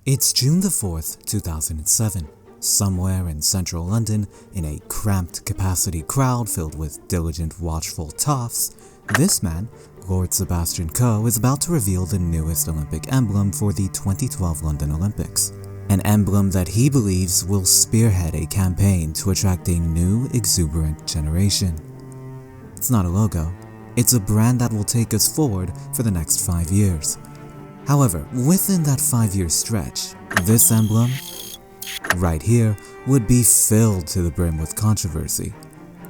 It's June the 4th, 2007. Somewhere in central London, in a cramped capacity crowd filled with diligent, watchful toffs, this man, Lord Sebastian Coe, is about to reveal the newest Olympic emblem for the 2012 London Olympics. An emblem that he believes will spearhead a campaign to attract a new, exuberant generation. It's not a logo, it's a brand that will take us forward for the next 5 years. However, within that 5-year stretch, this emblem, right here, would be filled to the brim with controversy.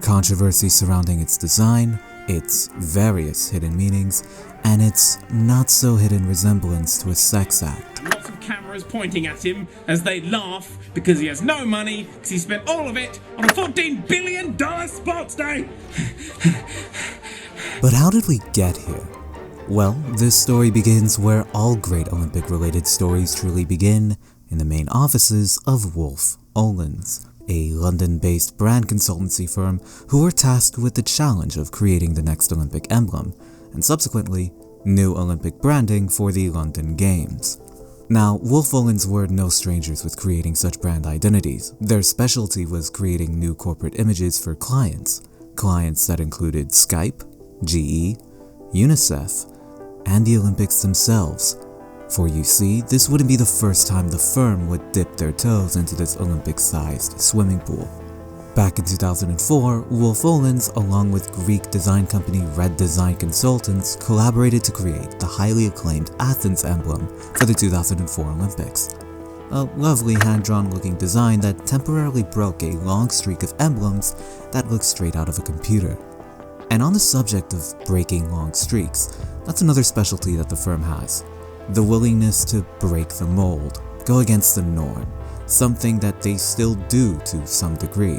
Controversy surrounding its design, its various hidden meanings, and its not-so-hidden resemblance to a sex act. Lots of cameras pointing at him as they laugh because he has no money because he spent all of it on a $14 billion sports day. But how did we get here? Well, this story begins where all great Olympic-related stories truly begin, in the main offices of Wolff, Olins, a London-based brand consultancy firm who were tasked with the challenge of creating the next Olympic emblem, and subsequently, new Olympic branding for the London Games. Now, Wolff Olins were no strangers with creating such brand identities. Their specialty was creating new corporate images for clients that included Skype, GE, UNICEF, and the Olympics themselves. For you see, this wouldn't be the first time the firm would dip their toes into this Olympic-sized swimming pool. Back in 2004, Wolff Olins, along with Greek design company Red Design Consultants, collaborated to create the highly acclaimed Athens emblem for the 2004 Olympics. A lovely hand-drawn looking design that temporarily broke a long streak of emblems that looked straight out of a computer. And on the subject of breaking long streaks, that's another specialty that the firm has. The willingness to break the mold, go against the norm, something that they still do to some degree.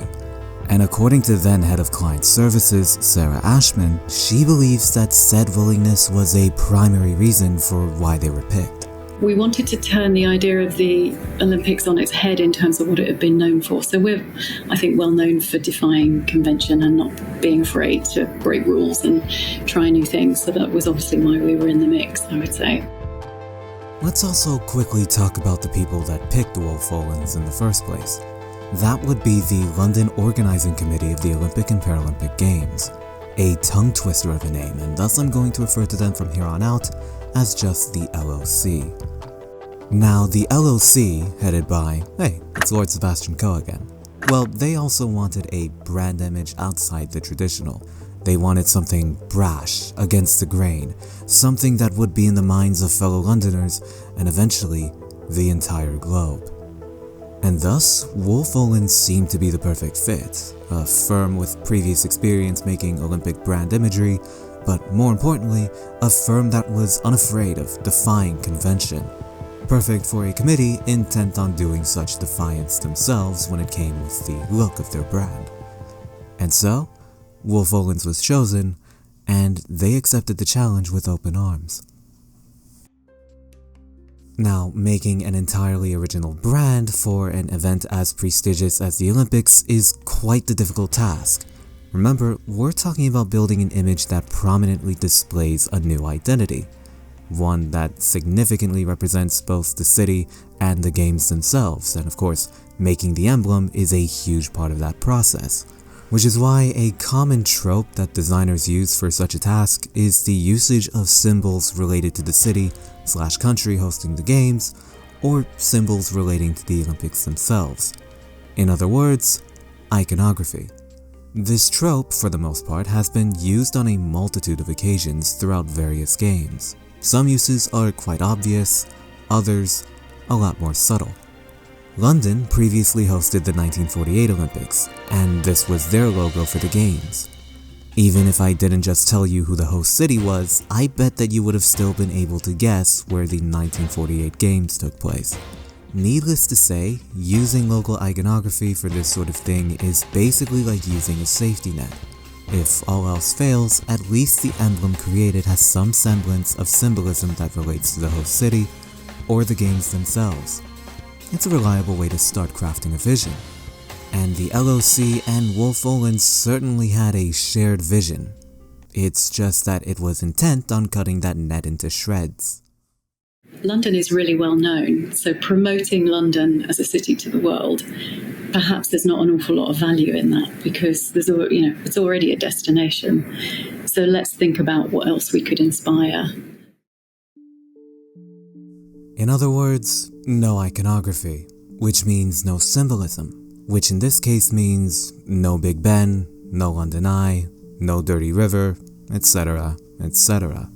And according to then head of client services, Sarah Ashman, she believes that said willingness was a primary reason for why they were picked. We wanted to turn the idea of the Olympics on its head in terms of what it had been known for. So we're, I think, well known for defying convention and not being afraid to break rules and try new things. So that was obviously why we were in the mix, I would say. Let's also quickly talk about the people that picked Wolff Olins in the first place. That would be the London Organizing Committee of the Olympic and Paralympic Games. A tongue twister of a name, and thus I'm going to refer to them from here on out as just the LOC. Now, the LOC, headed by, hey, it's Lord Sebastian Coe again. Well, they also wanted a brand image outside the traditional. They wanted something brash, against the grain, something that would be in the minds of fellow Londoners and eventually the entire globe. And thus, Wolff Olins seemed to be the perfect fit, a firm with previous experience making Olympic brand imagery, but more importantly, a firm that was unafraid of defying convention. Perfect for a committee intent on doing such defiance themselves when it came with the look of their brand. And so, Wolff Olins was chosen, and they accepted the challenge with open arms. Now, making an entirely original brand for an event as prestigious as the Olympics is quite the difficult task. Remember, we're talking about building an image that prominently displays a new identity, one that significantly represents both the city and the games themselves, and of course, making the emblem is a huge part of that process. Which is why a common trope that designers use for such a task is the usage of symbols related to the city/country hosting the games, or symbols relating to the Olympics themselves. In other words, iconography. This trope, for the most part, has been used on a multitude of occasions throughout various games. Some uses are quite obvious, others a lot more subtle. London previously hosted the 1948 Olympics, and this was their logo for the games. Even if I didn't just tell you who the host city was, I bet that you would have still been able to guess where the 1948 games took place. Needless to say, using local iconography for this sort of thing is basically like using a safety net. If all else fails, at least the emblem created has some semblance of symbolism that relates to the host city or the games themselves. It's a reliable way to start crafting a vision. And the LOC and Wolff Olins certainly had a shared vision. It's just that it was intent on cutting that net into shreds. London is really well known, so promoting London as a city to the world, perhaps there's not an awful lot of value in that because it's already a destination. So let's think about what else we could inspire. In other words, no iconography, which means no symbolism, which in this case means no Big Ben, no London Eye, no Dirty River, etc., etc.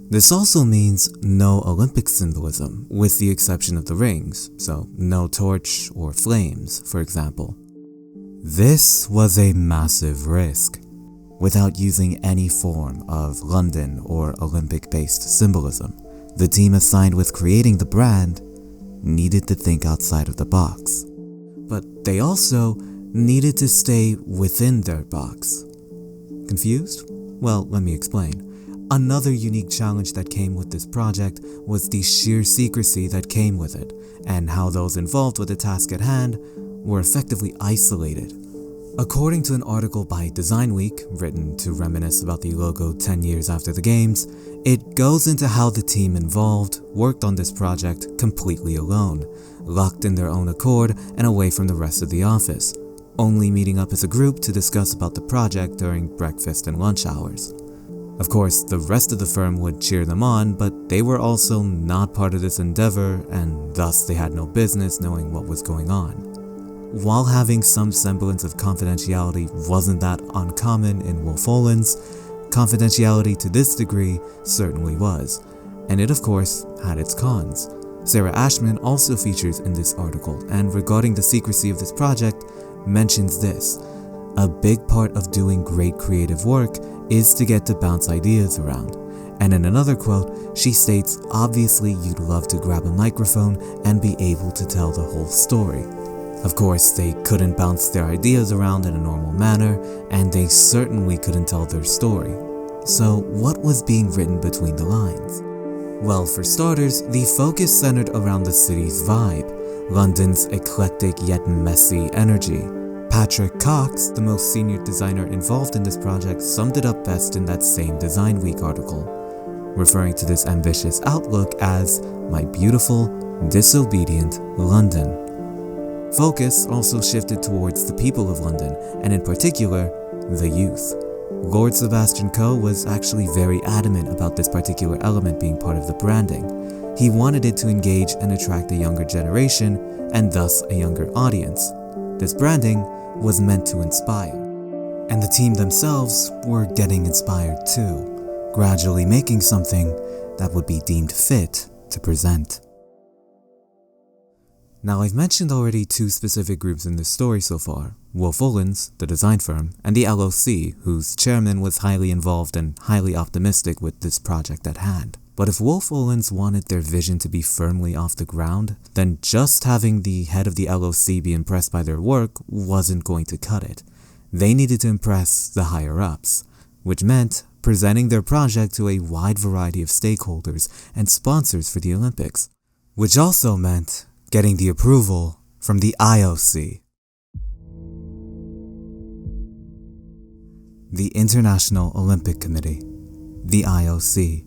This also means no Olympic symbolism, with the exception of the rings, so no torch or flames, for example. This was a massive risk. Without using any form of London or Olympic-based symbolism, the team assigned with creating the brand needed to think outside of the box. But they also needed to stay within their box. Confused? Well, let me explain. Another unique challenge that came with this project was the sheer secrecy that came with it, and how those involved with the task at hand were effectively isolated. According to an article by Design Week, written to reminisce about the logo 10 years after the games, it goes into how the team involved worked on this project completely alone, locked in their own accord and away from the rest of the office, only meeting up as a group to discuss about the project during breakfast and lunch hours. Of course, the rest of the firm would cheer them on, but they were also not part of this endeavor, and thus they had no business knowing what was going on. While having some semblance of confidentiality wasn't that uncommon in Wolff Olins, confidentiality to this degree certainly was, and it of course had its cons. Sarah Ashman also features in this article, and regarding the secrecy of this project, mentions this: a big part of doing great creative work is to get to bounce ideas around. And in another quote, she states, obviously you'd love to grab a microphone and be able to tell the whole story. Of course, they couldn't bounce their ideas around in a normal manner, and they certainly couldn't tell their story. So what was being written between the lines? Well, for starters, the focus centered around the city's vibe, London's eclectic yet messy energy. Patrick Cox, the most senior designer involved in this project, summed it up best in that same Design Week article, referring to this ambitious outlook as "my beautiful, disobedient London." Focus also shifted towards the people of London, and in particular, the youth. Lord Sebastian Coe was actually very adamant about this particular element being part of the branding. He wanted it to engage and attract a younger generation, and thus a younger audience. This branding was meant to inspire. And the team themselves were getting inspired too, gradually making something that would be deemed fit to present. Now, I've mentioned already two specific groups in this story so far: Wolff Olins, the design firm, and the LOC, whose chairman was highly involved and highly optimistic with this project at hand. But if Wolff Olins wanted their vision to be firmly off the ground, then just having the head of the LOC be impressed by their work wasn't going to cut it. They needed to impress the higher-ups, which meant presenting their project to a wide variety of stakeholders and sponsors for the Olympics, which also meant getting the approval from the IOC. The International Olympic Committee, the IOC.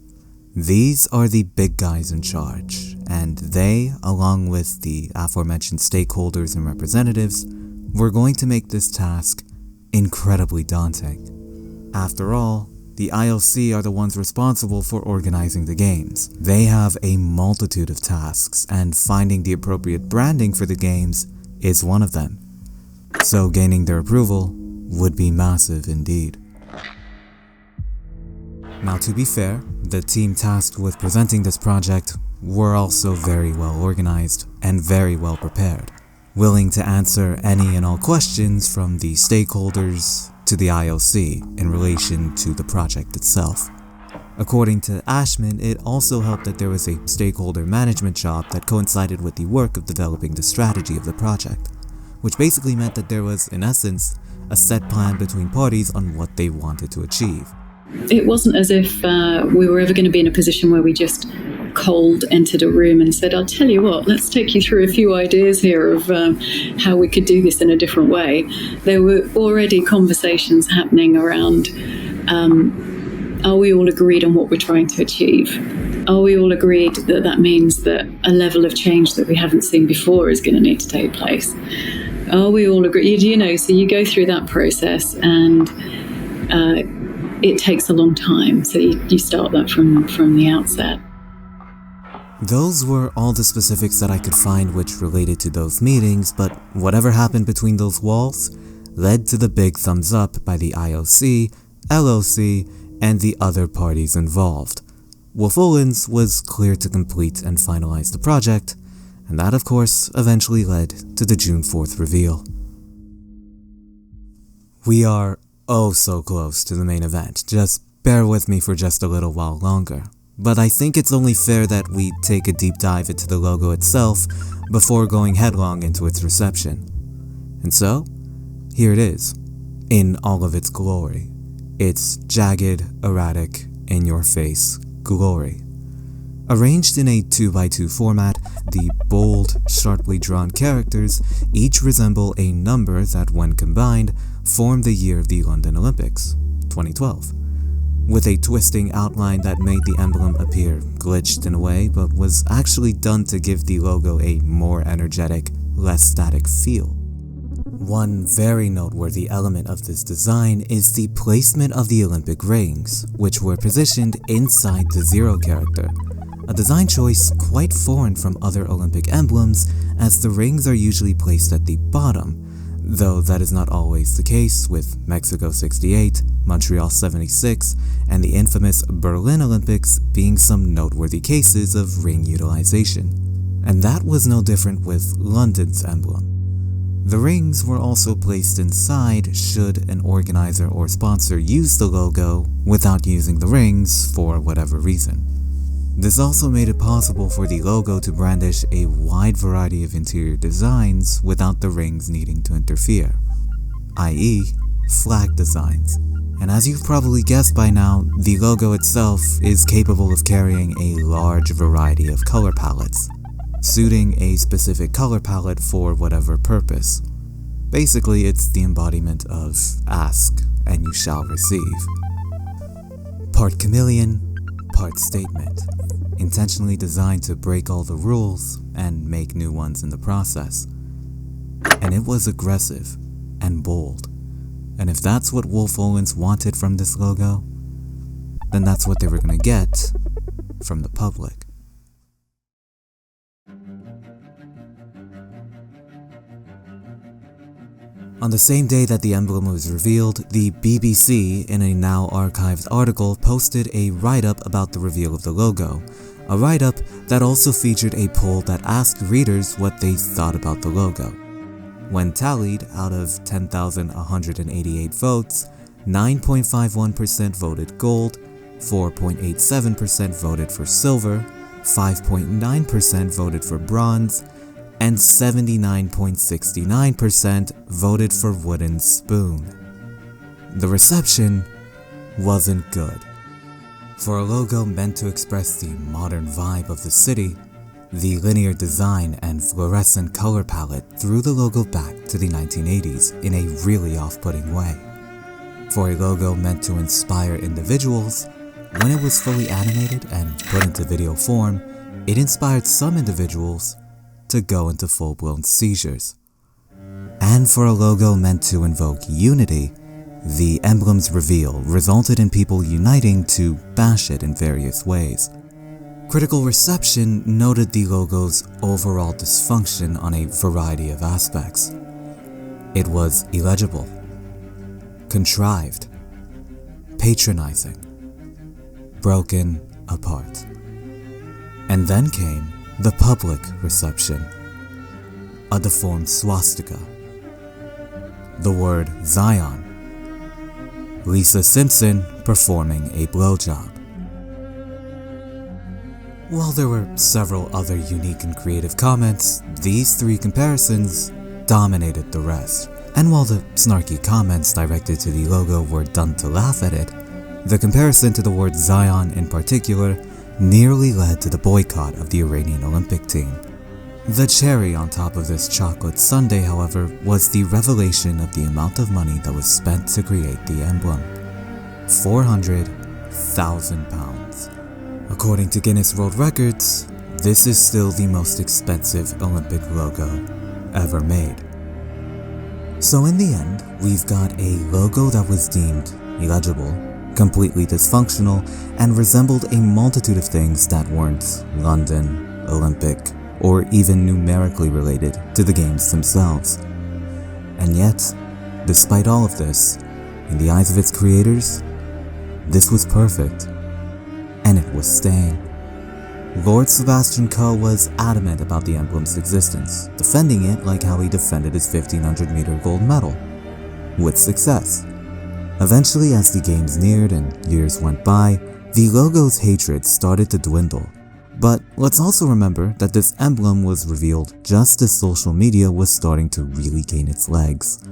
These are the big guys in charge, and they, along with the aforementioned stakeholders and representatives, were going to make this task incredibly daunting. After all, the IOC are the ones responsible for organizing the games. They have a multitude of tasks, and finding the appropriate branding for the games is one of them. So gaining their approval would be massive indeed. Now, to be fair, the team tasked with presenting this project were also very well organized and very well prepared, willing to answer any and all questions from the stakeholders to the IOC in relation to the project itself. According to Ashman, it also helped that there was a stakeholder management job that coincided with the work of developing the strategy of the project, which basically meant that there was, in essence, a set plan between parties on what they wanted to achieve. It wasn't as if we were ever going to be in a position where we just cold entered a room and said, I'll tell you what, let's take you through a few ideas here of how we could do this in a different way. There were already conversations happening around, are we all agreed on what we're trying to achieve? Are we all agreed that that means that a level of change that we haven't seen before is going to need to take place? Are we all agreed? You know, so you go through that process, and it takes a long time. So you start that from the outset. Those were all the specifics that I could find which related to those meetings, but whatever happened between those walls led to the big thumbs up by the IOC, LOC, and the other parties involved. Wolff Olins was clear to complete and finalize the project, and that of course eventually led to the June 4th reveal. We are oh so close to the main event, just bear with me for just a little while longer. But I think it's only fair that we take a deep dive into the logo itself before going headlong into its reception. And so, here it is, in all of its glory. Its jagged, erratic, in-your-face glory. Arranged in a 2x2 format, the bold, sharply drawn characters each resemble a number that, when combined, form the year of the London Olympics, 2012. With a twisting outline that made the emblem appear glitched in a way, but was actually done to give the logo a more energetic, less static feel. One very noteworthy element of this design is the placement of the Olympic rings, which were positioned inside the Zero character, a design choice quite foreign from other Olympic emblems, as the rings are usually placed at the bottom, though that is not always the case, with Mexico 68, Montreal 76, and the infamous Berlin Olympics being some noteworthy cases of ring utilization. And that was no different with London's emblem. The rings were also placed inside should an organizer or sponsor use the logo without using the rings for whatever reason. This also made it possible for the logo to brandish a wide variety of interior designs without the rings needing to interfere, i.e., flag designs. And as you've probably guessed by now, the logo itself is capable of carrying a large variety of color palettes, suiting a specific color palette for whatever purpose. Basically, it's the embodiment of ask and you shall receive. Part chameleon, part statement, intentionally designed to break all the rules and make new ones in the process. And it was aggressive and bold. And if that's what Wolff Olins wanted from this logo, then that's what they were going to get from the public. On the same day that the emblem was revealed, the BBC, in a now archived article, posted a write-up about the reveal of the logo. A write-up that also featured a poll that asked readers what they thought about the logo. When tallied, out of 10,188 votes, 9.51% voted gold, 4.87% voted for silver, 5.9% voted for bronze, and 79.69% voted for wooden spoon. The reception wasn't good. For a logo meant to express the modern vibe of the city, the linear design and fluorescent color palette threw the logo back to the 1980s in a really off-putting way. For a logo meant to inspire individuals, when it was fully animated and put into video form, it inspired some individuals to go into full-blown seizures. And for a logo meant to invoke unity, the emblem's reveal resulted in people uniting to bash it in various ways. Critical reception noted the logo's overall dysfunction on a variety of aspects. It was illegible, contrived, patronizing, broken apart. And then came the public reception. A deformed swastika. The word Zion. Lisa Simpson performing a blowjob. While there were several other unique and creative comments, these three comparisons dominated the rest. And while the snarky comments directed to the logo were done to laugh at it, the comparison to the word Zion in particular nearly led to the boycott of the Iranian Olympic team. The cherry on top of this chocolate sundae, however, was the revelation of the amount of money that was spent to create the emblem. £400,000. According to Guinness World Records, this is still the most expensive Olympic logo ever made. So in the end, we've got a logo that was deemed illegible, completely dysfunctional, and resembled a multitude of things that weren't London, Olympic, or even numerically related to the games themselves. And yet, despite all of this, in the eyes of its creators, this was perfect, and it was staying. Lord Sebastian Coe was adamant about the emblem's existence, defending it like how he defended his 1500-meter gold medal, with success. Eventually, as the games neared and years went by, the logo's hatred started to dwindle. But let's also remember that this emblem was revealed just as social media was starting to really gain its legs.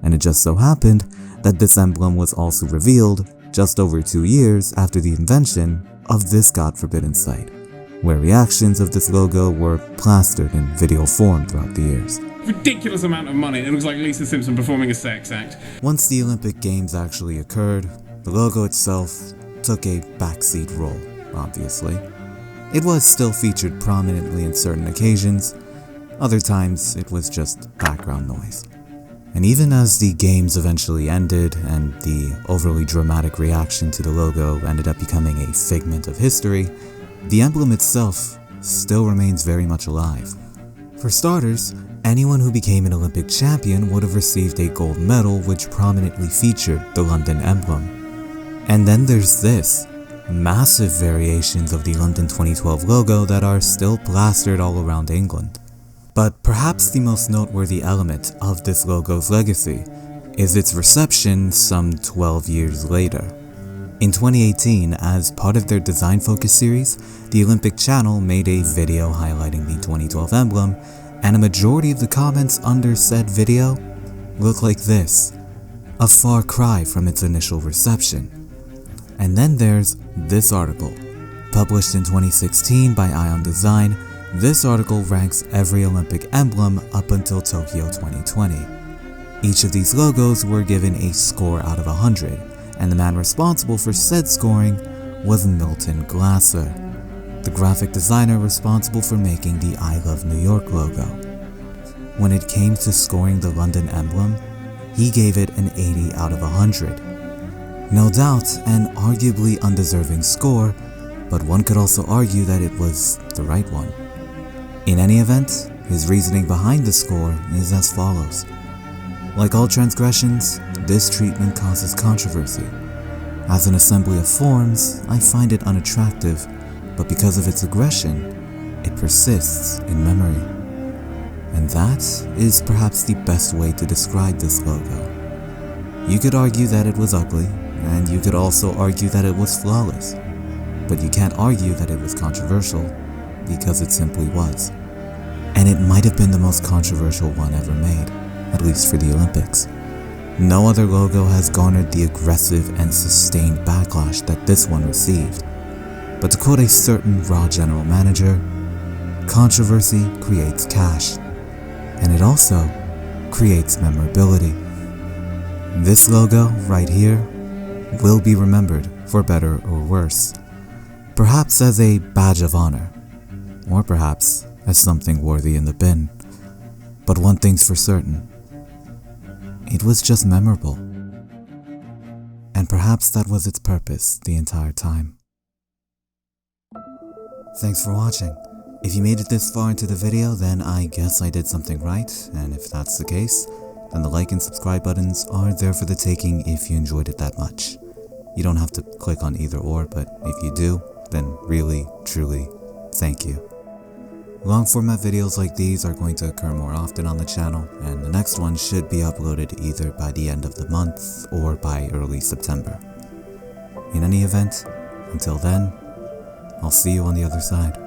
And it just so happened that this emblem was also revealed just over 2 years after the invention of this God-forbidden site, where reactions of this logo were plastered in video form throughout the years. Ridiculous amount of money. It looks like Lisa Simpson performing a sex act. Once the Olympic Games actually occurred, the logo itself took a backseat role, obviously. It was still featured prominently in certain occasions, other times it was just background noise. And even as the games eventually ended and the overly dramatic reaction to the logo ended up becoming a figment of history, the emblem itself still remains very much alive. For starters, anyone who became an Olympic champion would have received a gold medal which prominently featured the London emblem. And then there's this, massive variations of the London 2012 logo that are still plastered all around England. But perhaps the most noteworthy element of this logo's legacy is its reception some 12 years later. In 2018, as part of their Design Focus series, the Olympic Channel made a video highlighting the 2012 emblem, and a majority of the comments under said video look like this, a far cry from its initial reception. And then there's this article. Published in 2016 by Aeon Design, this article ranks every Olympic emblem up until Tokyo 2020. Each of these logos were given a score out of 100, and the man responsible for said scoring was Milton Glasser, the graphic designer responsible for making the I Love New York logo. When it came to scoring the London emblem, he gave it an 80 out of 100. No doubt an arguably undeserving score, but one could also argue that it was the right one. In any event, his reasoning behind the score is as follows. Like all transgressions, this treatment causes controversy. As an assembly of forms, I find it unattractive, but because of its aggression, it persists in memory. And that is perhaps the best way to describe this logo. You could argue that it was ugly, and you could also argue that it was flawless, but you can't argue that it was controversial, because it simply was. And it might have been the most controversial one ever made, at least for the Olympics. No other logo has garnered the aggressive and sustained backlash that this one received. But to quote a certain Raw general manager, controversy creates cash, and it also creates memorability. This logo right here will be remembered for better or worse, perhaps as a badge of honor, or perhaps as something worthy in the bin. But one thing's for certain, it was just memorable. And perhaps that was its purpose the entire time. Thanks for watching. If you made it this far into the video, then I guess I did something right, and if that's the case, then the like and subscribe buttons are there for the taking if you enjoyed it that much. You don't have to click on either or, but if you do, then really, truly, thank you. Long format videos like these are going to occur more often on the channel, and the next one should be uploaded either by the end of the month or by early September. In any event, until then, I'll see you on the other side.